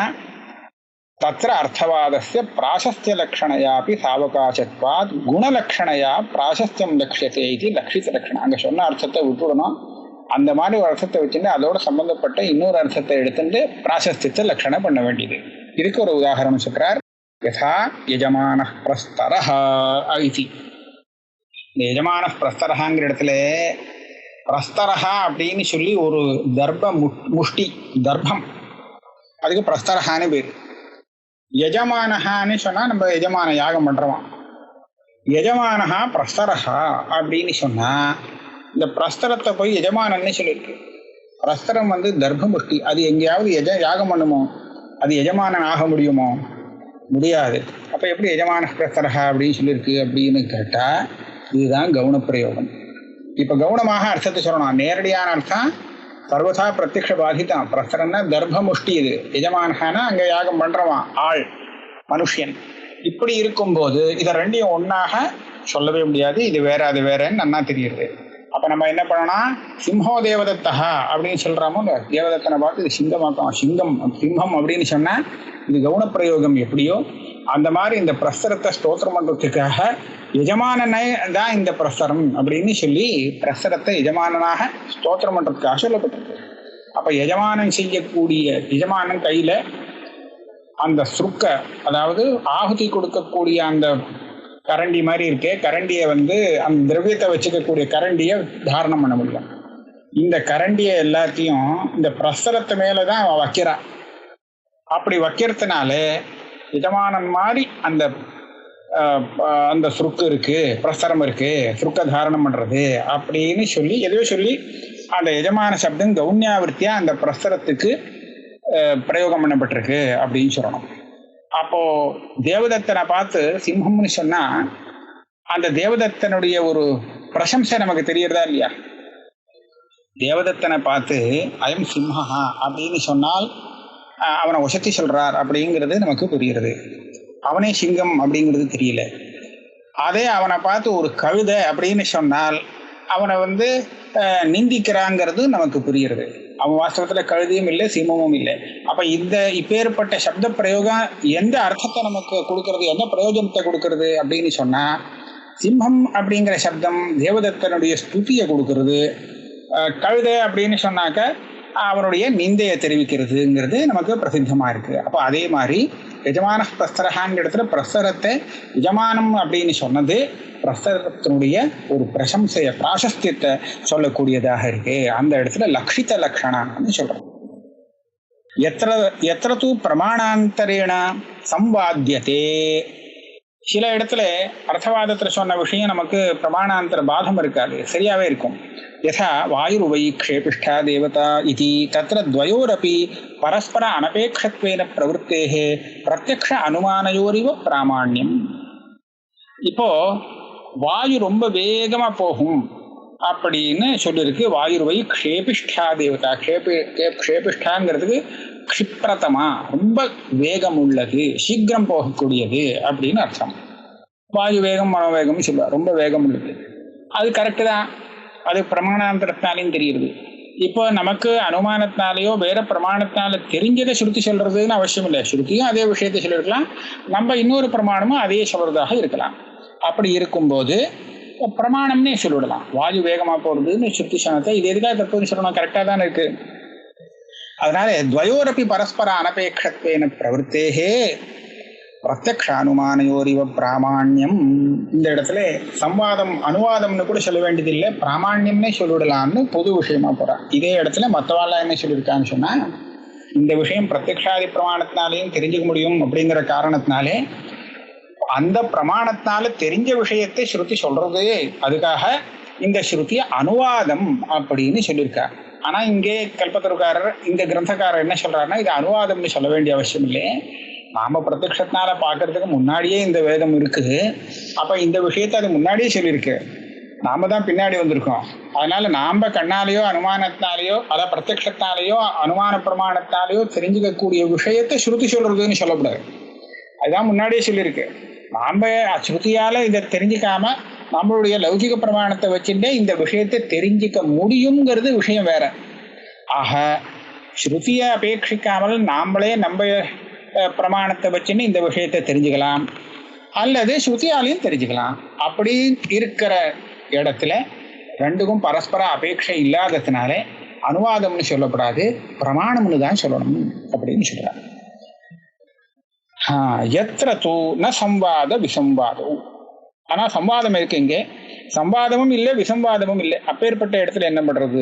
தத்திர அர்த்தவாதஸ்ய பிராசஸ்திய லட்சணையாப்பி சாவகாசத்வாத் குணலட்சணையா பிராசஸ்தியம் லட்சியத்தை இது லட்சித்த லட்சணம். அங்கே சொன்ன அர்த்தத்தை விட்டுடணும். அந்த மாதிரி ஒரு அர்த்தத்தை வச்சுட்டு அதோட சம்பந்தப்பட்ட இன்னொரு அர்த்தத்தை எடுத்துட்டு பிராசஸ்தியத்தை லட்சணம் பண்ண வேண்டியது. இதுக்கு ஒரு உதாரணம் சொல்றார். யதா யஜமான பிரஸ்தரஹ ஐதி. இந்த யஜமான பிரஸ்தரஹாங்கிற இடத்துல பிரஸ்தரஹா அப்படின்னு சொல்லி ஒரு தர்ப முஷ்டி தர்பம், அதுக்கு பிரஸ்தரஹான்னு பேர். யஜமானஹான்னு சொன்னா நம்ம எஜமான யாகம் பண்றோம். யஜமானஹா பிரஸ்தரஹா அப்படின்னு சொன்னா இந்த பிரஸ்தரத்தை போய் எஜமானன்னு சொல்லியிருக்கு. பிரஸ்தரம் தர்ப முஷ்டி, அது எங்கேயாவது யாகம் பண்ணுமோ? அது எஜமானன் ஆக முடியுமோ? முடியாது. அப்ப எப்படி யஜமான பிரஸ்தரஹா அப்படின்னு சொல்லியிருக்கு அப்படின்னு கேட்டா இதுதான் கவுன பிரயோகம். இப்ப கவுனமாக அர்த்தத்தை சொல்லணும். நேரடியான அர்த்தம் சர்வதா பிரத்யக்ஷ பாதிதான். பிரஸ்தரம்னா தர்ப முஷ்டி, இது எஜமானஹானா அங்க யாகம் பண்றவான் ஆள் மனுஷன். இப்படி இருக்கும்போது இதை ரெண்டையும் ஒன்னாக சொல்லவே முடியாது. இது வேற அது வேறன்னு நன்னா தெரியுது. அப்ப நம்ம என்ன பண்ணணும்? சிம்ஹோ தேவதத்தா அப்படின்னு சொல்றாமோ, தேவதத்தனை பார்த்து இது சிங்கமாக்கம், சிம்மம் அப்படின்னு சொன்னா இது கவுன பிரயோகம் எப்படியோ அந்த மாதிரி இந்த பிரஸ்தரத்தை ஸ்தோத்திரம் பண்றதுக்காக எஜமானனை தான் இந்த பிரஸ்தரம் அப்படின்னு சொல்லி பிரஸ்தரத்தை எஜமானனாக ஸ்தோத்திரம் பண்றதுக்காக சொல்லப்பட்டிருக்கு. அப்ப எஜமானன் செய்யக்கூடிய, எஜமானன் கையில அந்த சுருக்க, அதாவது ஆகுதி கொடுக்கக்கூடிய அந்த கரண்டி மாதிரி இருக்கே, கரண்டியை அந்த திரவியத்தை வச்சுக்கக்கூடிய கரண்டியை தாரணம் பண்ண முடியும். இந்த கரண்டியை எல்லாத்தையும் இந்த பிரஸ்தரத்து மேலதான் அவன் வைக்கிறான். அப்படி வைக்கிறதுனால எஜமானன் மாதிரி அந்த சுருக்கு இருக்கு, பிரஸ்தரம் இருக்கு, சுருக்க தாரணம் பண்றது அப்படின்னு சொல்லி எதையோ சொல்லி அந்த எஜமான சப்தம் கவுன்யாவிருத்தியா அந்த பிரஸ்தரத்துக்கு பிரயோகம் பண்ணப்பட்டிருக்கு அப்படின்னு சொல்லணும். அப்போ தேவதத்தனை பார்த்து சிம்மம்னு சொன்னா அந்த தேவதத்தனுடைய ஒரு பிரசம்சை நமக்கு தெரியறதா இல்லையா? தேவதத்தனை பார்த்து அயம் சிம்மஹா அப்படின்னு சொன்னால் அவனை உசத்தி சொல்றார் அப்படிங்கிறது நமக்கு புரிகிறது. அவனே சிங்கம் அப்படிங்கிறது தெரியல. அதே அவனை பார்த்து ஒரு கழுதை அப்படின்னு சொன்னால் அவனை நிந்திக்கிறாங்கிறது நமக்கு புரியுறது. அவன் வாஸ்தவத்துல கழுதியும் இல்லை, சிம்மமும் இல்லை. அப்ப இந்த இப்பேற்பட்ட சப்த பிரயோகம் எந்த அர்த்தத்தை நமக்கு கொடுக்கறது, எந்த பிரயோஜனத்தை கொடுக்கறது அப்படின்னு சொன்னா, சிம்மம் அப்படிங்கிற சப்தம் தேவதத்தனுடைய ஸ்துதியை கொடுக்கறது, கழுதை அப்படின்னு சொன்னாக்க அவனுடைய நிந்தையை தெரிவிக்கிறதுங்கிறது நமக்கு பிரசித்தமா இருக்கு. அப்போ அதே மாதிரி யஜமான பிரஸ்தரகாங்கிற இடத்துல பிரஸ்தரத்தை யஜமானம் அப்படின்னு சொன்னது பிரஸ்தரத்தினுடைய ஒரு பிரசம்சைய பிராசஸ்தியத்தை சொல்லக்கூடியதாக இருக்கு. அந்த இடத்துல லக்ஷித லக்ஷணான்னு சொல்றோம். எத்திர தூ பிரமாணாந்தரேண சம்வாத்தியதே. சில இடத்துல அர்த்தவாதத்தில் சொன்ன விஷயம் நமக்கு பிரமாணாந்தர பாதம் இருக்காது, சரியாவே இருக்கும். யதா வாயுருவை க்ஷேபிஷ்டா தேவதா இதி தத்ர த்வயோரபி பரஸ்பர அனபேக்ஷத்வேன பிரவருத்தேஹ பிரத்யக்ஷ அனுமானயோரிவ பிராமாண்யம். இப்போ வாயு ரொம்ப வேகமா போகும் அப்படின்னு சொல்லியிருக்கு. வாயுருவை க்ஷேபிஷ்டா தேவதா. க்ஷேபிஷ்டாங்கிறதுக்கு க்ஷிப்ரதமா, ரொம்ப வேகம் உள்ளது, சீக்கிரம் போகக்கூடியது அப்படின்னு அர்த்தம். வாயு வேகம் மனோவேகம் சொல்லுவார், ரொம்ப வேகம் உள்ளது. அது கரெக்டு தான், அது பிரமாணாந்தரத்தினாலையும் தெரியுது. இப்போ நமக்கு அனுமானத்தினாலேயோ வேற பிரமாணத்தினால தெரிஞ்சதை ஸ்ருதி சொல்றதுன்னு அவசியம் இல்லை. ஸ்ருதியும் அதே விஷயத்தை சொல்லியிருக்கலாம், நம்ம இன்னொரு பிரமாணமும் அதே சொல்றதாக இருக்கலாம். அப்படி இருக்கும்போது பிரமாணம்னே சொல்லிவிடலாம். வாயு வேகமா போறதுன்னு ஸ்ருதி சொன்னதை இது எதுக்காக தற்போது சொல்லணும், கரெக்டா தான் இருக்கு. அதனால துவயோரப்பி பரஸ்பர அனபேக்ஷத்வேன பிரவருத்தேஹே பிரத்யக்ஷ அனுமானயோரிவ பிராமாண்யம். இந்த இடத்துல சம்வாதம் அனுவாதம்னு கூட சொல்ல வேண்டியதில்லை, பிராமாண்யம்னே சொல்லிவிடலாம்னு பொது விஷயமா போறான். இதே இடத்துல மற்றவாள்லாம் என்ன சொல்லியிருக்கான்னு சொன்னா, இந்த விஷயம் பிரத்யக்ஷாதி பிரமாணத்தினாலேயும் தெரிஞ்சுக்க முடியும் அப்படிங்கிற காரணத்தினாலே அந்த பிரமாணத்தினால தெரிஞ்ச விஷயத்தை ஸ்ருதி சொல்றது, அதுக்காக இந்த ஸ்ருதியை அனுவாதம் அப்படின்னு சொல்லியிருக்கார். ஆனா இங்கே கல்பத்தருக்காரர், இந்த கிரந்தக்காரர் என்ன சொல்றாருன்னா, இது அனுவாதம்னு சொல்ல வேண்டிய அவசியம் இல்லை, நாம பிரத்யக்ஷத்தினால பார்க்கறதுக்கு முன்னாடியே இந்த வேதம் இருக்குது. அப்ப இந்த விஷயத்தை அது முன்னாடியே சொல்லியிருக்கு, நாம தான் பின்னாடி வந்திருக்கோம். அதனால நாம கண்ணாலேயோ அனுமானத்தினாலேயோ அத பிரத்யக்ஷத்தினாலேயோ அனுமான பிரமாணத்தினாலேயோ தெரிஞ்சுக்கக்கூடிய விஷயத்தை ஸ்ருதி சொல்றதுன்னு சொல்லக்கூடாது, அதுதான் முன்னாடியே சொல்லியிருக்கு. நாம ஸ்ருதியால இதை தெரிஞ்சுக்காம நம்மளுடைய லௌகிக பிரமாணத்தை வச்சுட்டே இந்த விஷயத்தை தெரிஞ்சுக்க முடியுங்கிறது விஷயம் வேற. ஆக ஸ்ருதியை அபேட்சிக்காமல் நாமளே நம்ம பிரமாணத்தை வச்சுன்னு இந்த விஷயத்தை தெரிஞ்சுக்கலாம், அல்லது ஸ்ருதியாலையும் தெரிஞ்சுக்கலாம். அப்படி இருக்கிற இடத்துல ரெண்டுக்கும் பரஸ்பர அபேட்சை இல்லாததுனாலே அனுவாதம்னு சொல்லப்படாது, பிரமாணம்னு தான் சொல்லணும் அப்படின்னு சொல்றாரு. எத்திர தூ ந சம்வாத விசம்வாதம். ஆனா சம்வாதம் இருக்கு, இங்கே சம்வாதமும் இல்லை விசம்வாதமும் இல்லை. அப்பேற்பட்ட இடத்துல என்ன பண்றது?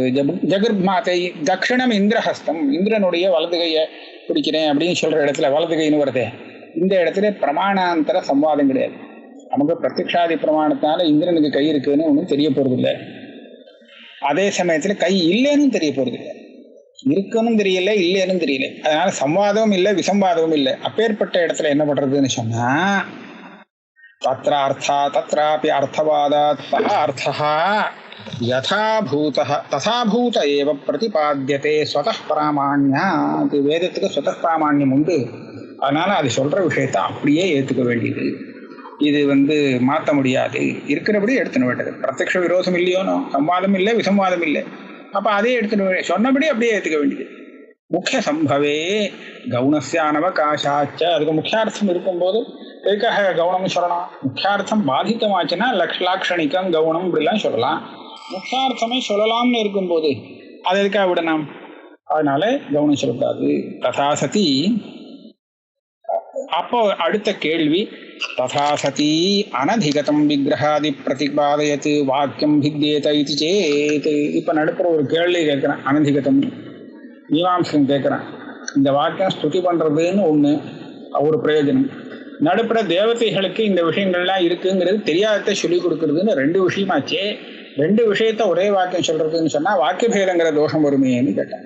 ஜெகர்மாதை தக்ஷணம் இந்திரஹஸ்தம், இந்திரனுடைய வலது கையை பிடிக்கிறேன் அப்படின்னு சொல்ற இடத்துல வலது கைன்னு வருதே, இந்த இடத்துல பிரமாணாந்தர சம்வாதம் கிடையாது. நமக்கு பிரத்யக்ஷாதி பிரமாணத்தினால இந்திரனுக்கு கை இருக்குன்னு ஒன்றும் தெரிய போறது இல்லை, அதே சமயத்துல கை இல்லைன்னு தெரிய போறது இல்லை, இருக்குன்னு தெரியல இல்லைன்னு தெரியல. அதனால சம்வாதமும் இல்லை விசம்வாதமும் இல்லை. அப்பேற்பட்ட இடத்துல என்ன பண்றதுன்னு சொன்னா, தத்ர அர்த்தா தத்ராபி அர்த்தவாதாத் அர்த்தா யதாபூதஹ ததாபூத ஏவ பிரதிபாத்தியதே ஸ்வதः பிராமாண்யாத். வேதத்துக்கு ஸ்வதः பிராமாண்யம் உண்டு, அதனால அது சொல்ற விஷயத்தை அப்படியே ஏத்துக்க வேண்டியது. இது மாற்ற முடியாது, இருக்கிறபடி எடுத்துன்னு வேண்டது. பிரத்யக்ஷ விரோதம் இல்லையோனோ, சம்வாதம் இல்லை விசம்வாதம் இல்லை, அப்ப அதே எடுத்துன்னு சொன்னபடி அப்படியே ஏத்துக்க வேண்டியது. முக்கிய சம்பவே கவுனஸ்யானவகாசாச்ச. அதுக்கு முக்கியார்த்தம் இருக்கும்போது எதுக்காக கவுனம் சொல்லலாம்? முக்கியார்த்தம் பாதித்தமாச்சுன்னா லாக்ஷணிக்கம் கவுனம் இப்படிலாம் சொல்லலாம். முக்கியார்த்தமே சொல்லலாம்னு இருக்கும்போது அது எதுக்காக விடணும்? அதனால கவுனம் சொல்லக்கூடாது. ததாசதி. அப்போ அடுத்த கேள்வி, ததாசதி அனதிகதம் விக்கிரகாதி பிரதிபாதயத்து வாக்கியம் பித்யேத இது சேத். இப்ப நடுப்புற ஒரு கேள்வி கேட்கிறேன், அனதிகதம் மீமாம்சம் கேட்கிறேன். இந்த வாக்கியம் ஸ்துதி பண்றதுன்னு ஒண்ணு ஒரு பிரயோஜனம், நடுப்புற தேவதைகளுக்கு இந்த விஷயங்கள்லாம் இருக்குங்கிறது தெரியாததை சொல்லிக் கொடுக்கறதுன்னு ரெண்டு விஷயமாச்சே. ரெண்டு விஷயத்த ஒரே வாக்கியம் சொல்றதுன்னு சொன்னா வாக்கிய பேதங்கிற தோஷம் வருமேன்னு கேட்டேன்.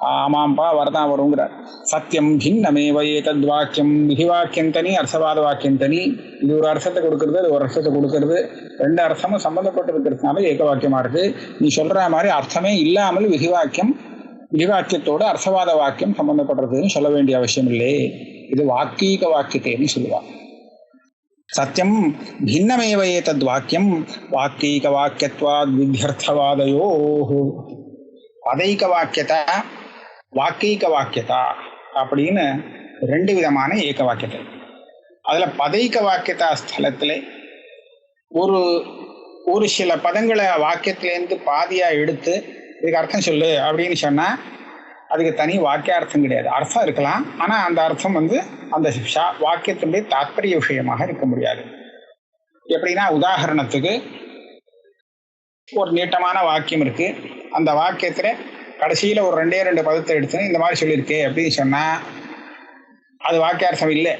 ஆமாம்பா வரதான் வருங்கிறார். சத்தியம் பின்னமேவ ஏதத் வாக்கியம், விதிவாக்கியம் தனி அர்த்தவாத வாக்கியம் தனி. இது ஒரு அர்த்தத்தை கொடுக்கறது, அது ஒரு அர்த்தத்தை கொடுக்கறது, ரெண்டு அர்த்தமும் சம்பந்தப்பட்டு இருக்கிறதுனால ஏக வாக்கியமா இருக்கு. நீ சொல்ற மாதிரி அர்த்தமே இல்லாமல் விதிவாக்கியம், விதிவாக்கியத்தோடு அர்த்தவாத வாக்கியம் சம்பந்தப்படுறதுன்னு சொல்ல வேண்டிய அவசியம் இல்லை. இது வாக்கீக வாக்கியத்தைன்னு சொல்லுவாங்க. சத்தியம் பின்னமேவ ஏதத் வாக்கியம் வாக்கீக வாக்கியத்வாத் வித்யர்த்தவாதயோ. பதைக வாக்கியதா வாக்கீக வாக்கியதா அப்படின்னு ரெண்டு விதமான ஏக வாக்கியத்தை. அதுல பதைக வாக்கியதா ஸ்தலத்துல ஒரு ஒரு சில பதங்களை வாக்கியத்திலேருந்து பாதியா எடுத்து இதுக்கு அர்த்தம் சொல்லு அப்படின்னு சொன்னா அதுக்கு தனி வாக்கியார்த்தம் கிடையாது. அர்த்தம் இருக்கலாம், ஆனா அந்த அர்த்தம் அந்த வாக்கியத்தினுடைய தாத்பரிய விஷயமாக இருக்க முடியாது. எப்படின்னா, உதாரணத்துக்கு ஒரு நீட்டமான வாக்கியம் இருக்கு, அந்த வாக்கியத்துல கடைசியில ஒரு ரெண்டு பதத்தை எடுத்து இந்த மாதிரி சொல்லியிருக்கே அப்படின்னு சொன்னா அது வாக்கியார்த்தம் இல்லை.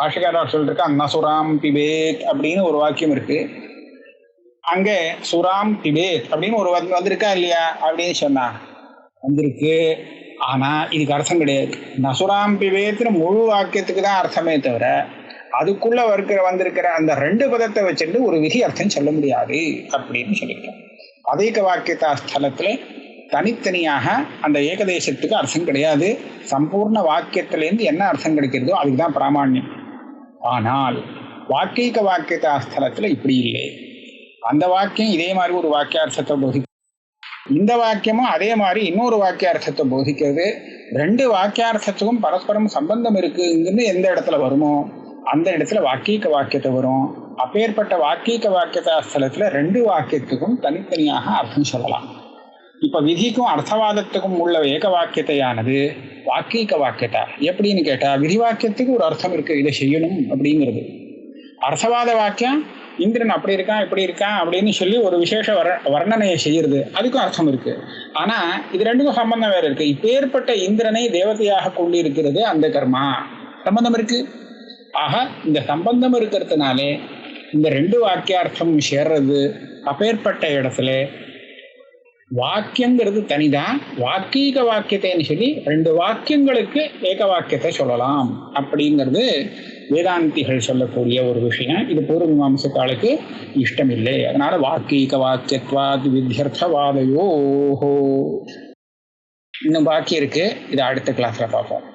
பாஷகாரர் சொல்லிருக்கா நசுராம் பிபேத் அப்படின்னு ஒரு வாக்கியம் இருக்கு. அங்கே சுராம் பிபேத் அப்படின்னு ஒரு வந்திருக்கா இல்லையா அப்படின்னு சொன்னா வந்திருக்கு. ஆனா இதுக்கு அர்த்தம் கிடையாது. நசுராம் பிபேத்னு முழு வாக்கியத்துக்கு தான் அர்த்தமே தவிர அதுக்குள்ள வந்திருக்கிற அந்த ரெண்டு பதத்தை வச்சுட்டு ஒரு விதி அர்த்தம் சொல்ல முடியாது அப்படின்னு சொல்லியிருக்கோம். பதைக வாக்கியத்தா ஸ்தலத்துல தனித்தனியாக அந்த ஏகதேசத்துக்கு அர்த்தம் கிடையாது. சம்பூர்ண வாக்கியத்திலேருந்து என்ன அர்த்தம் கிடைக்கிறதோ அதுக்குதான் பிராமாண்யம். ஆனால் வாக்கீக வாக்கியத்தா ஸ்தலத்துல இப்படி இல்லை. அந்த வாக்கியம் இதே மாதிரி ஒரு வாக்கியார்த்தத்தை போதிக்கும், இந்த வாக்கியமும் அதே மாதிரி இன்னொரு வாக்கியார்த்தத்தை போதிக்கிறது. ரெண்டு வாக்கியார்த்தத்துக்கும் பரஸ்பரம் சம்பந்தம் இருக்குங்கிறது எந்த இடத்துல வருமோ அந்த இடத்துல வாக்கீக வாக்கியத்தை வரும். அப்பேற்பட்ட வாக்கீக வாக்கியத்தா ஸ்தலத்துல ரெண்டு வாக்கியத்துக்கும் தனித்தனியாக அர்த்தம் சொல்லலாம். இப்ப விதிக்கும் அர்த்தவாதத்துக்கும் உள்ள ஏக வாக்கியத்தையானது வாக்கீக வாக்கியத்தா. எப்படின்னு கேட்டா, விதி வாக்கியத்துக்கு ஒரு அர்த்தம் இருக்கு, இதை செய்யணும் அப்படிங்கிறது. அர்த்தவாத வாக்கியம் இந்திரன் அப்படி இருக்கான் இப்படி இருக்கான் அப்படின்னு சொல்லி ஒரு விசேஷ வர்ணனையை செய்யறது, அதுக்கும் அர்த்தம் இருக்கு. ஆனா இது ரெண்டுக்கும் சம்பந்தம் வேற இருக்கு. இப்பேற்பட்ட இந்திரனை தேவதையாக கொண்டு இருக்கிறது அந்த கர்மா, சம்பந்தம் இருக்கு. ஆக இந்த சம்பந்தம் இருக்கிறதுனாலே இந்த ரெண்டு வாக்கியார்த்தம் சேர்றது. அப்பேற்பட்ட இடத்துல வாக்கியங்கிறது தனிதான். வாக்கீக வாக்கியத்தைன்னு சொல்லி ரெண்டு வாக்கியங்களுக்கு ஏக வாக்கியத்தை சொல்லலாம் அப்படிங்கிறது வேதாந்திகள் சொல்லக்கூடிய ஒரு விஷயம். இது பூர்வ மீமாம்சகாலுக்கு இஷ்டம் இல்லை. அதனால வாக்கீக வாக்கியத்வாத் வித்யர்த்தவாதயோ இன்னும் பாக்கி இருக்கு. இதை அடுத்த கிளாஸ்ல பார்ப்போம்.